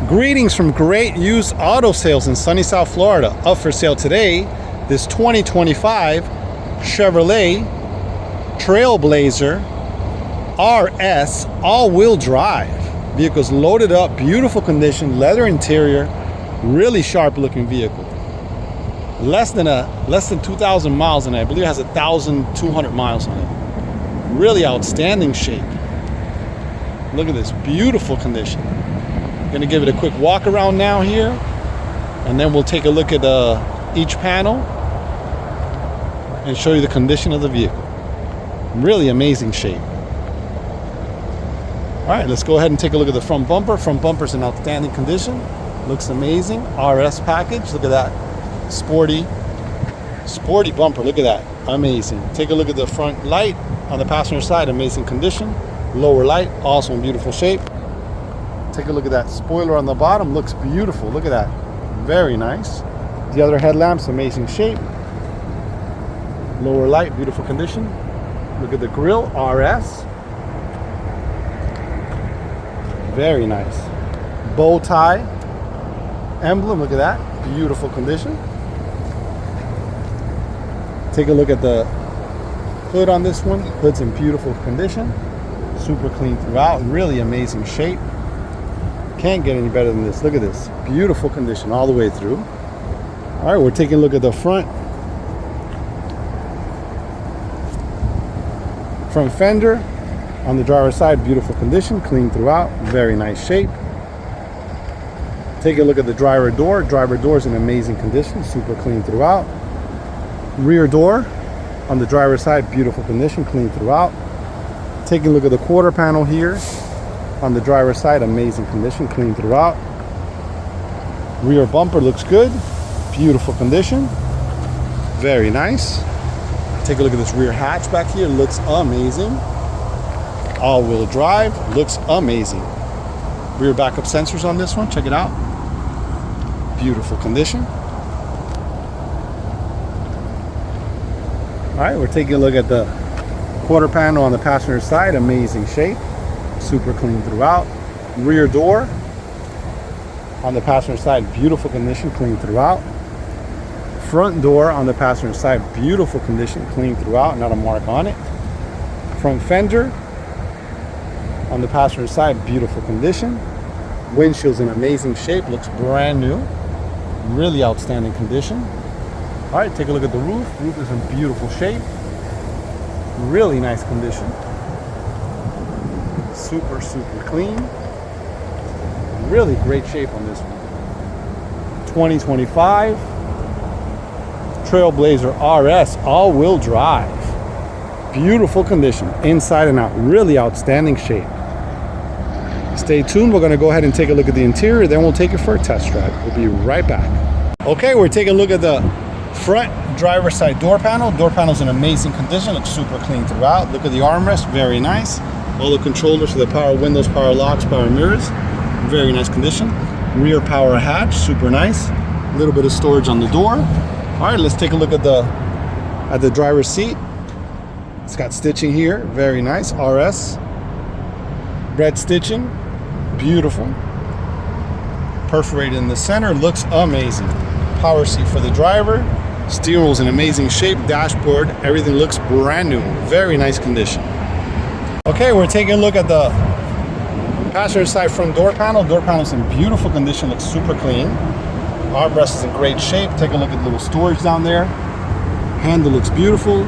Greetings from Great Used Auto Sales in sunny South Florida. Up for sale today, this 2025 Chevrolet Trailblazer RS all-wheel drive. Vehicle's loaded up, beautiful condition, leather interior, really sharp looking vehicle. Less than 2,000 miles on it. I believe it has 1,200 miles on it. Really outstanding shape. Look at this, beautiful condition. Gonna give it a quick walk around now here, and then we'll take a look at each panel and show you the condition of the vehicle. Really amazing shape. All right, let's go ahead and take a look at the front bumper. Front bumper's in outstanding condition. Looks amazing. RS package. Look at that. Sporty bumper. Look at that. Amazing. Take a look at the front light on the passenger side. Amazing condition. Lower light, also in beautiful shape. Take a look at that spoiler on the bottom. Looks beautiful. Look at that. Very nice. The other headlamps, amazing shape. Lower light, beautiful condition. Look at the grille, RS. Very nice. Bow tie emblem. Look at that. Beautiful condition. Take a look at the hood on this one. Hood's in beautiful condition. Super clean throughout. Really amazing shape. Can't get any better than this. Look at this. Beautiful condition all the way through. All right, we're taking a look at the front. Front fender on the driver's side, beautiful condition, clean throughout, very nice shape. Take a look at the driver door. Driver door is in amazing condition, super clean throughout. Rear door on the driver's side, beautiful condition, clean throughout. Taking a look at the quarter panel here. On the driver's side, amazing condition, clean throughout. Rear bumper looks good, beautiful condition, very nice. Take a look at this rear hatch back here, looks amazing. All-wheel drive, looks amazing. Rear backup sensors on this one, check it out. Beautiful condition. All right, we're taking a look at the quarter panel on the passenger side, amazing shape. Super clean throughout. Rear door on the passenger side, beautiful condition, clean throughout. Front door on the passenger side, beautiful condition, clean throughout, not a mark on it. Front fender on the passenger side, beautiful condition. Windshield's in amazing shape, looks brand new. Really outstanding condition. All right, take a look at the roof. Roof is in beautiful shape. Really nice condition. Super clean. Really great shape on this one. 2025 Trailblazer RS all-wheel drive. Beautiful condition, inside and out. Really outstanding shape. Stay tuned. We're going to go ahead and take a look at the interior, then we'll take it for a test drive. We'll be right back. Okay, we're taking a look at the front driver's side door panel. Door panel's in amazing condition. Looks super clean throughout. Look at the armrest, very nice. All the controllers for the power windows, power locks, power mirrors. Very nice condition. Rear power hatch, super nice. A little bit of storage on the door. All right, let's take a look at the driver's seat. It's got stitching here, very nice. RS. Red stitching, beautiful. Perforated in the center, looks amazing. Power seat for the driver. Steering wheel's in amazing shape. Dashboard, everything looks brand new. Very nice condition. Okay, we're taking a look at the passenger side front door panel. Door panel's in beautiful condition, looks super clean. Armrest is in great shape. Take a look at the little storage down there. Handle looks beautiful.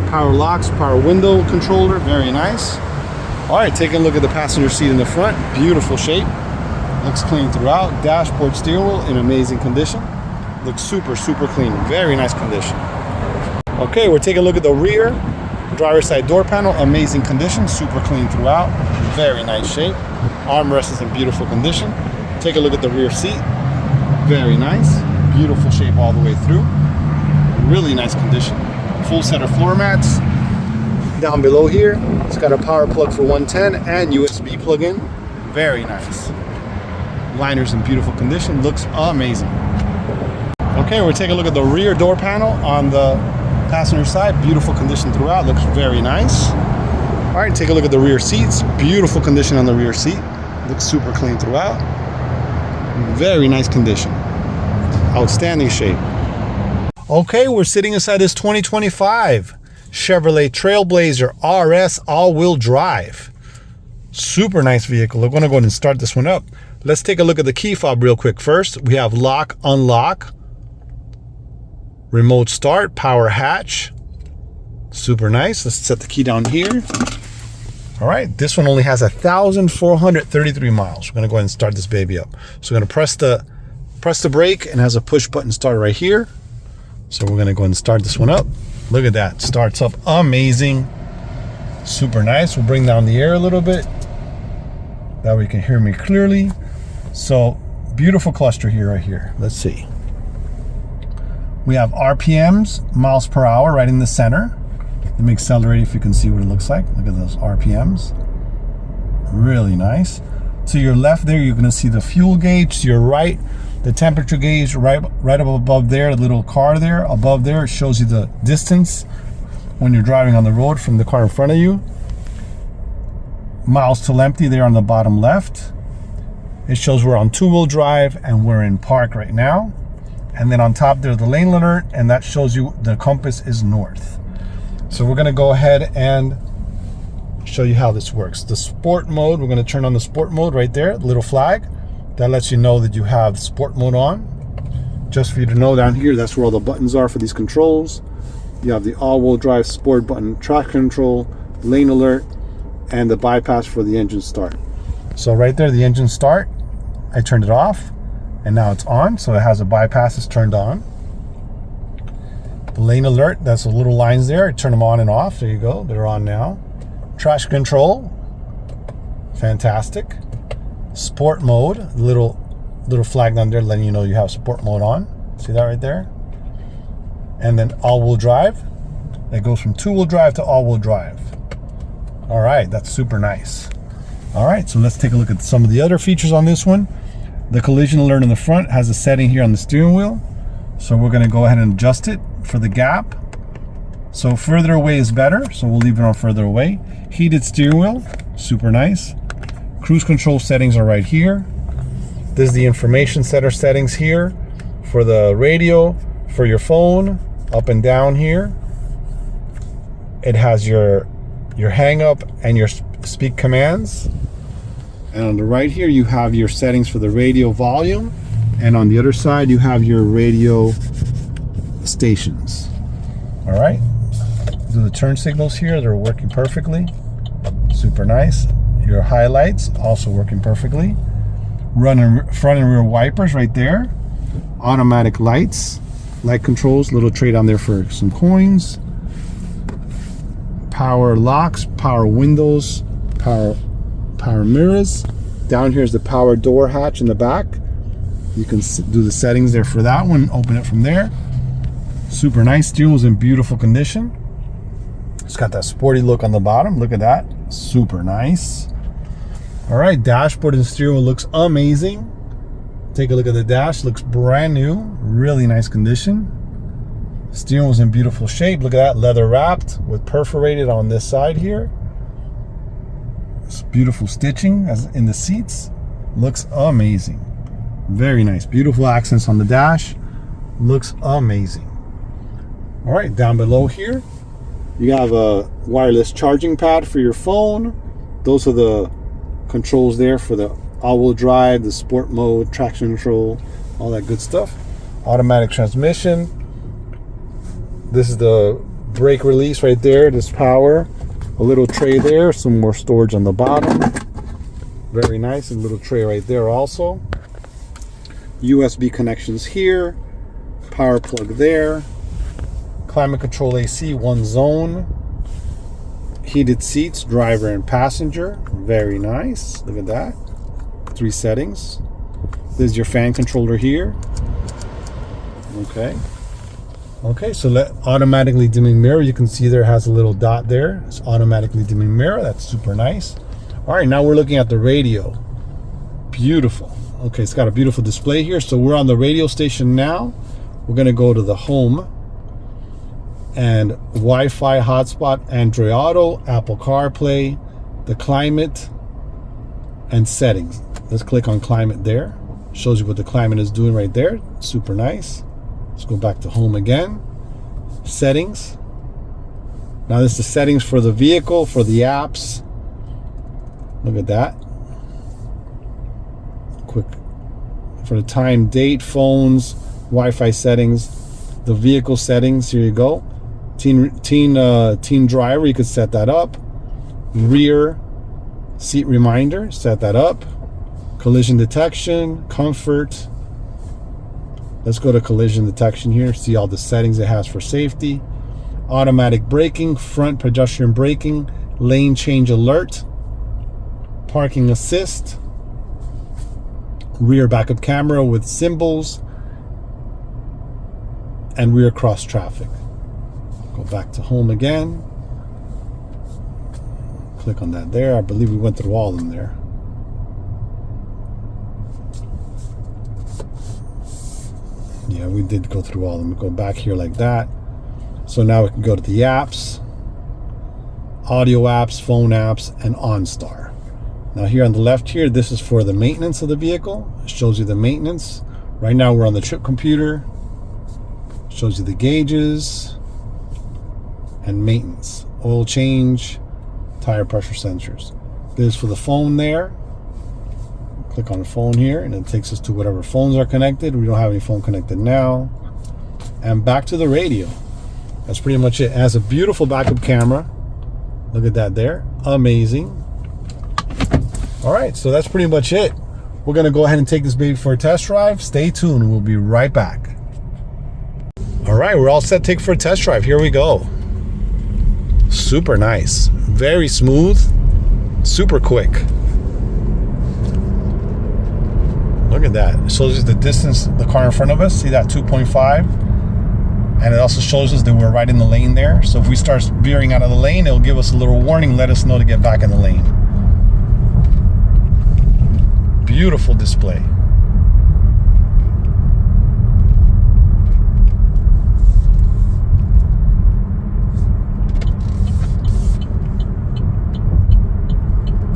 Power locks, power window controller, very nice. All right, taking a look at the passenger seat in the front. Beautiful shape. Looks clean throughout. Dashboard, steering wheel in amazing condition. Looks super clean. Very nice condition. Okay, we're taking a look at the rear. Driver's side door panel, amazing condition, super clean throughout, very nice shape. Armrest is in beautiful condition. Take a look at the rear seat, very nice, beautiful shape all the way through. Really nice condition. Full set of floor mats. Down below here, it's got a power plug for 110 and USB plug-in. Very nice. Liner's in beautiful condition, looks amazing. Okay, we're taking a look at the rear door panel on the passenger side, beautiful condition throughout, looks very nice. All right, take a look at the rear seats, beautiful condition on the rear seat, looks super clean throughout. Very nice condition. Outstanding shape. Okay, we're sitting inside this 2025 Chevrolet Trailblazer RS all-wheel drive. Super nice vehicle. We're going to go ahead and start this one up. Let's take a look at the key fob real quick. First, we have lock, unlock, remote start, power hatch. Super nice. Let's set the key down here. All right, this one only has 1,433 miles. We're going to go ahead and start this baby up. So we're going to press the brake, and it has a push button start right here. So we're going to go ahead and start this one up. Look at that. Starts up amazing. Super nice. We'll bring down the air a little bit. That way you can hear me clearly. So beautiful cluster here, right here. Let's see. We have RPMs, miles per hour, right in the center. Let me accelerate if you can see what it looks like. Look at those RPMs. Really nice. To your left there, you're going to see the fuel gauge. To your right, the temperature gauge right up above there, the little car there. Above there, it shows you the distance when you're driving on the road from the car in front of you. Miles till empty there on the bottom left. It shows we're on two-wheel drive and we're in park right now. And then on top there's the lane alert, and that shows you the compass is north. So we're going to go ahead and show you how this works. The sport mode, we're going to turn on the sport mode right there, the little flag. That lets you know that you have sport mode on. Just for you to know, down here, that's where all the buttons are for these controls. You have the all-wheel drive sport button, traction control, lane alert, and the bypass for the engine start. So right there, the engine start, I turned it off, and now it's on. So it has a bypass, it's turned on. The lane alert, that's the little lines there. I turn them on and off. There you go, they're on now. Traction control, fantastic. Sport mode, little flag down there letting you know you have sport mode on. See that right there? And then all-wheel drive. It goes from two-wheel drive to all-wheel drive. All right, that's super nice. All right, so let's take a look at some of the other features on this one. The collision alert in the front has a setting here on the steering wheel. So we're going to go ahead and adjust it for the gap. So further away is better, so we'll leave it on further away. Heated steering wheel, super nice. Cruise control settings are right here. This is the information center settings here for the radio, for your phone, up and down here. It has your hang up and your speak commands. And on the right here, you have your settings for the radio volume. And on the other side, you have your radio stations. All right. The turn signals here, they're working perfectly. Super nice. Your highlights also working perfectly. Front and rear wipers right there. Automatic lights, light controls, little tray down there for some coins. Power locks, power windows, power mirrors. Down here is the power door hatch in the back. You can do the settings there for that one. Open it from there. Super nice. Steering wheel's in beautiful condition. It's got that sporty look on the bottom. Look at that. Super nice. All right, dashboard and steering wheel looks amazing. Take a look at the dash. Looks brand new. Really nice condition. Steering wheel's in beautiful shape. Look at that. Leather wrapped with perforated on this side here. It's beautiful stitching as in the seats. Looks amazing. Very nice. Beautiful accents on the dash. Looks amazing. All right, down below here, you have a wireless charging pad for your phone. Those are the controls there for the all-wheel drive, the sport mode, traction control, all that good stuff. Automatic transmission. This is the brake release right there, this power. A little tray there, some more storage on the bottom. Very nice, and a little tray right there also. USB connections here, power plug there. Climate control AC, one zone. Heated seats, driver and passenger. Very nice. Look at that. 3 settings. There's your fan controller here. Okay, so let automatically dimming mirror. You can see there has a little dot there. It's automatically dimming mirror. That's super nice. All right, now we're looking at the radio. Beautiful. Okay, it's got a beautiful display here. So we're on the radio station now. We're going to go to the home and Wi-Fi hotspot, Android Auto, Apple CarPlay, the climate, and settings. Let's click on climate there. Shows you what the climate is doing right there. Super nice. Let's go back to home again. Settings. Now this is the settings for the vehicle, for the apps. Look at that. Quick for the time, date, phones, Wi-Fi settings, the vehicle settings. Here you go. Teen driver, you could set that up. Rear seat reminder, set that up. Collision detection, comfort. Let's go to collision detection here. See all the settings it has for safety. Automatic braking, front pedestrian braking, lane change alert, parking assist, rear backup camera with symbols, and rear cross traffic. Go back to home again. Click on that there. I believe we went through all of them there. Yeah, we did go through all of them. Go back here like that. So now we can go to the apps, audio apps, phone apps, and OnStar. Now here on the left here, this is for the maintenance of the vehicle. It shows you the maintenance. Right now we're on the trip computer. It shows you the gauges and maintenance, oil change, tire pressure sensors. This is for the phone there. Click on the phone here and it takes us to whatever phones are connected. We don't have any phone connected now. And back to the radio. That's pretty much it. It has a beautiful backup camera. Look at that there. Amazing. All right, so that's pretty much it. We're gonna go ahead and take this baby for a test drive. Stay tuned, we'll be right back. All right, we're all set to take for a test drive. Here we go. Super nice, very smooth, super quick. Look at that. It shows us the distance, the car in front of us. See that 2.5? And it also shows us that we're right in the lane there. So if we start veering out of the lane, it'll give us a little warning, let us know to get back in the lane. Beautiful display.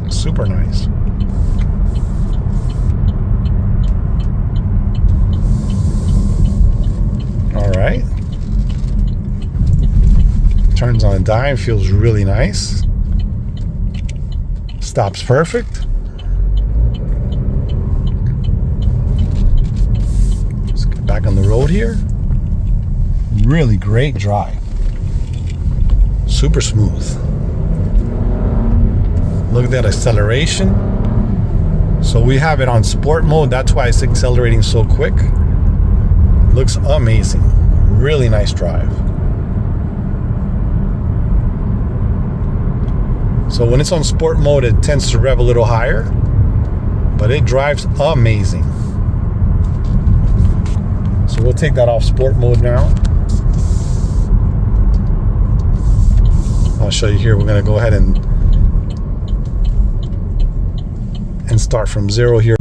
Super nice. All right. Turns on a dime, feels really nice. Stops perfect. Let's get back on the road here. Really great drive. Super smooth. Look at that acceleration. So we have it on sport mode. That's why it's accelerating so quick. Looks amazing. Really nice drive. So when it's on sport mode, it tends to rev a little higher, but it drives amazing. So we'll take that off sport mode now. I'll show you here. We're going to go ahead and start from 0 here.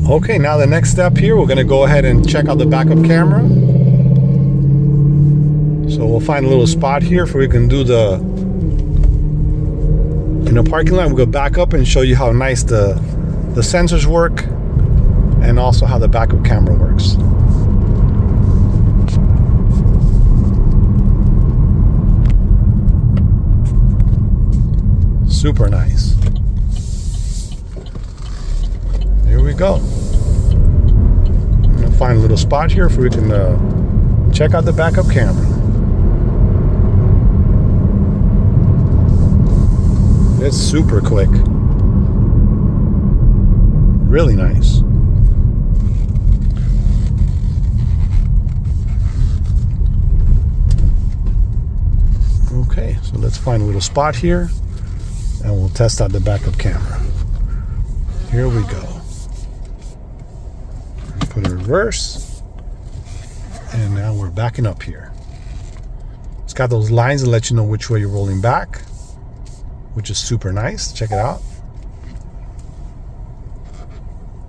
Okay, now the next step here, we're going to go ahead and check out the backup camera. So we'll find a little spot here for we can do in the parking lot. We'll go back up and show you how nice the sensors work and also how the backup camera works. Super nice. Here we go. I'm gonna find a little spot here for we can check out the backup camera. It's super quick. Really nice. Okay, so let's find a little spot here and we'll test out the backup camera. Here we go. Put it in reverse. And now we're backing up here. It's got those lines that let you know which way you're rolling back, which is super nice. Check it out.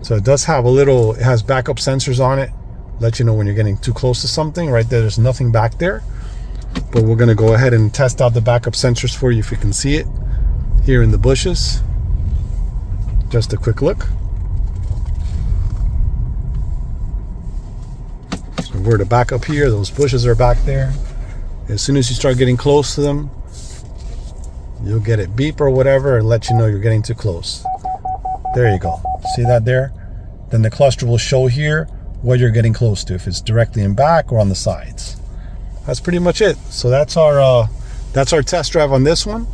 So it does have it has backup sensors on it. Let you know when you're getting too close to something. Right there, there's nothing back there. But we're gonna go ahead and test out the backup sensors for you if you can see it here in the bushes. Just a quick look. were to back up here. Those bushes are back there. As soon as you start getting close to them, you'll get it beep or whatever and let you know you're getting too close. There you go. See that there? Then the cluster will show here what you're getting close to, if it's directly in back or on the sides. That's pretty much it. So that's our test drive on this one.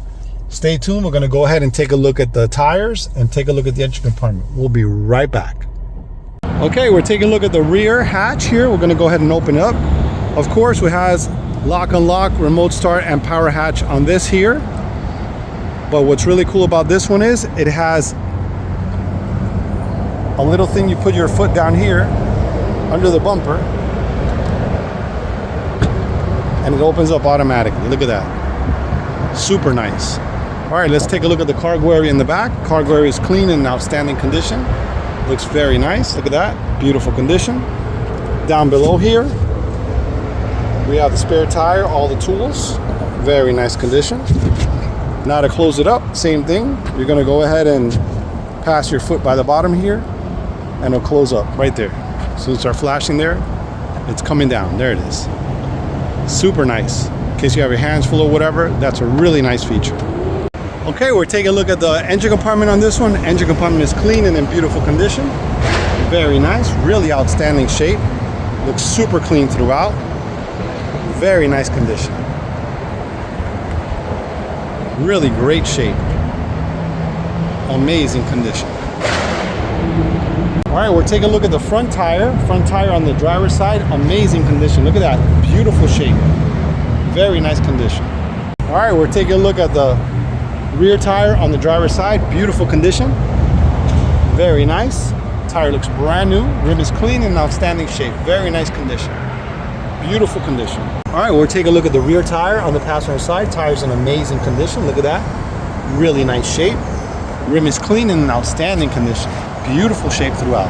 Stay tuned. We're going to go ahead and take a look at the tires and take a look at the engine compartment. We'll be right back. Okay, we're taking a look at the rear hatch here. We're going to go ahead and open it up. Of course, it has lock unlock, remote start, and power hatch on this here. But what's really cool about this one is it has a little thing. You put your foot down here under the bumper and it opens up automatically. Look at that. Super nice. All right, let's take a look at the cargo area in the back. Cargo area is clean and in outstanding condition. Looks very nice. Look at that. Beautiful condition. Down below here, we have the spare tire, all the tools. Very nice condition. Now to close it up, same thing. You're going to go ahead and pass your foot by the bottom here and it'll close up right there. So it'll start flashing there. It's coming down. There it is. Super nice. In case you have your hands full or whatever, that's a really nice feature. Okay, we're taking a look at the engine compartment on this one. Engine compartment is clean and in beautiful condition. Very nice, really outstanding shape. Looks super clean throughout. Very nice condition. Really great shape. Amazing condition. All right, we're taking a look at the front tire. Front tire on the driver's side, amazing condition. Look at that, beautiful shape. Very nice condition. All right, we're taking a look at the rear tire on the driver's side, beautiful condition. Very nice. Tire looks brand new. Rim is clean and in outstanding shape. Very nice condition. Beautiful condition. All right, we'll take a look at the rear tire on the passenger side. Tire's in amazing condition. Look at that. Really nice shape. Rim is clean and in outstanding condition. Beautiful shape throughout.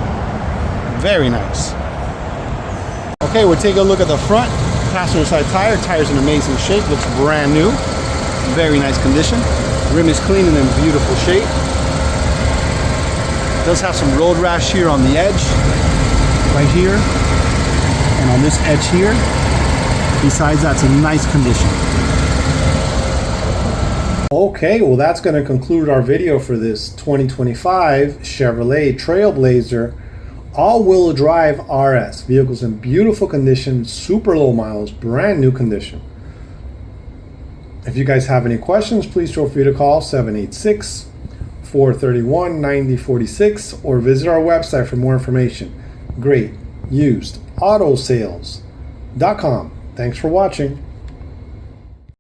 Very nice. Okay, we'll take a look at the front passenger side tire. Tire's in amazing shape. Looks brand new. Very nice condition. Rim is clean and in beautiful shape. Does have some road rash here on the edge, right here, and on this edge here. Besides, that's a nice condition. Okay, well that's going to conclude our video for this 2025 Chevrolet Trailblazer all-wheel drive RS. Vehicle's in beautiful condition, super low miles, brand new condition. If you guys have any questions, please feel free to call 786-431-9046 or visit our website for more information. GreatUsedAutosales.com. Thanks for watching.